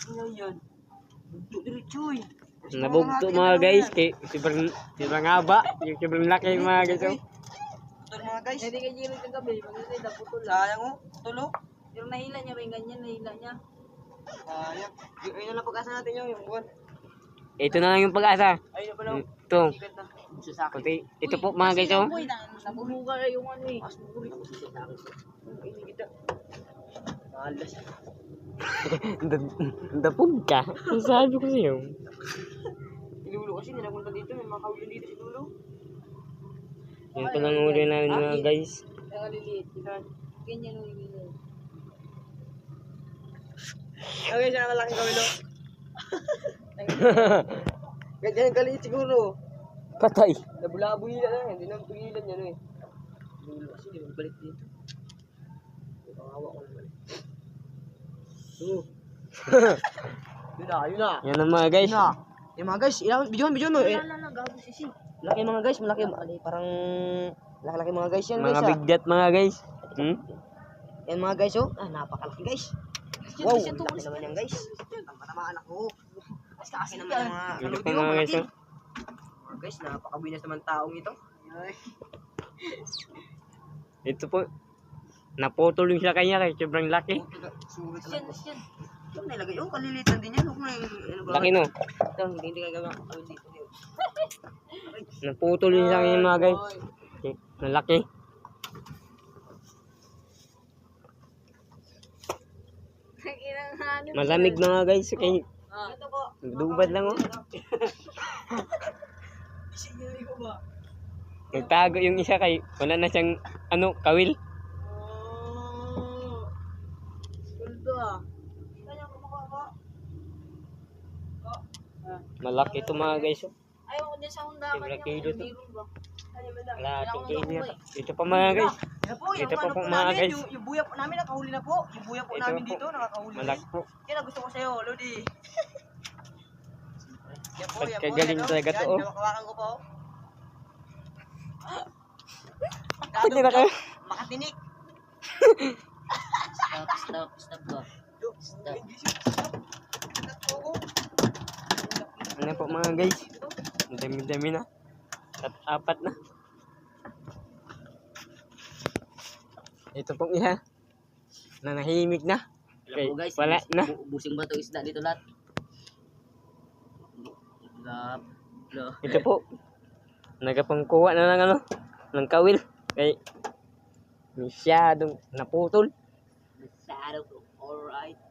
Ngayon. Diretso eh. Nabugto mga guys. Sobrang haba. Yung sobrang laki mga guys. Oh. Putol mga guys. Hindi ka jiro kagabi. Maganda na putol. Sayang oh. Putol oh. Pero nahila niya rin ganyan. Nahila niya. Sayang. Ayun na lang pag-asa natin yung buwan. Ito na lang yung pag-asa. Ayun na pala. Ito. Sikat na. Sa akin. Kunti. Ito po mga guys. Oh. Nabuluga yung ano eh. Mas mukuri ko sa akin. Ini kita. Malas. Dapog ka. Ang sabi ko sa'yo. Si Lulo kasi ninapunta dito. May mga kaulin dito si Lulo. Yan pa lang uli namin mga guys. Kaya kaliliit. Ganyan o yung Okay, siya na malaking kawilo. Ganyan kaliit siguro. Patay. Nabulaboy na lang. Hindi naman pigilan yan eh. Lulo kasi hindi magbalik dito. Kawawa ko naman eh. Yun na. Yan ang mga guys. Yun na. Eh mga guys, bidyon no. gago sisi. Laki mga guys, malaki. Parang laki mga guys yan guys. Mga bigdat mga guys. Yan mga guys oh. Napakalaki guys. Wow, laki naman yan guys. Tama anak ko. Kasi naman yung mga Ito pa mga guys. Oh. Mga guys, napakabinas naman taong ito. Ito po. Naputol yung sa kanya kay sobrang laki. Sulit Yan, lang. yan. Ito nilagay. Oh, kalilitan din yan. Huwag na yung... Laki no. Ito, hindi ka gawin dito. Naputol yung sa kanya mga guys. Malaki. Malamig mga guys. Okay. Ito po. Dubad lang oh. Sinili ko ba? Nagtago yung isa kay wala na siyang kawil. Oh. Kulto ah. Kanya kumukuha ko. Malaki ito mga guys. Oh. Ayaw ko dyan sa hundakan Siyempre, niya. kilo to. Meron ba? Malaki kilo. Ito pa mga guys. Yan po, Ito yung pa ano po po mga namin, guys. yung buya po namin nakahuli na po. Yung buya po Ito namin po. dito nakakahuli. Malaki po. Kaya gusto ko sa'yo, Lodi. Yan po, yan po. Pagkagaling yan, talaga to, oh. Hawak-hawakan ko po. Pwede na kayo. Makatinik. Stop ba? Stop. Ano po mga guys. Dami-dami na. At 4 na. Ito pong isa. Na nahimik na. Okay, guys, wala na. Busing ba itong isda dito lahat? Ito po. Nagapangkuha na ng ng kawil. Kay masyadong naputol. Masyado. Alright.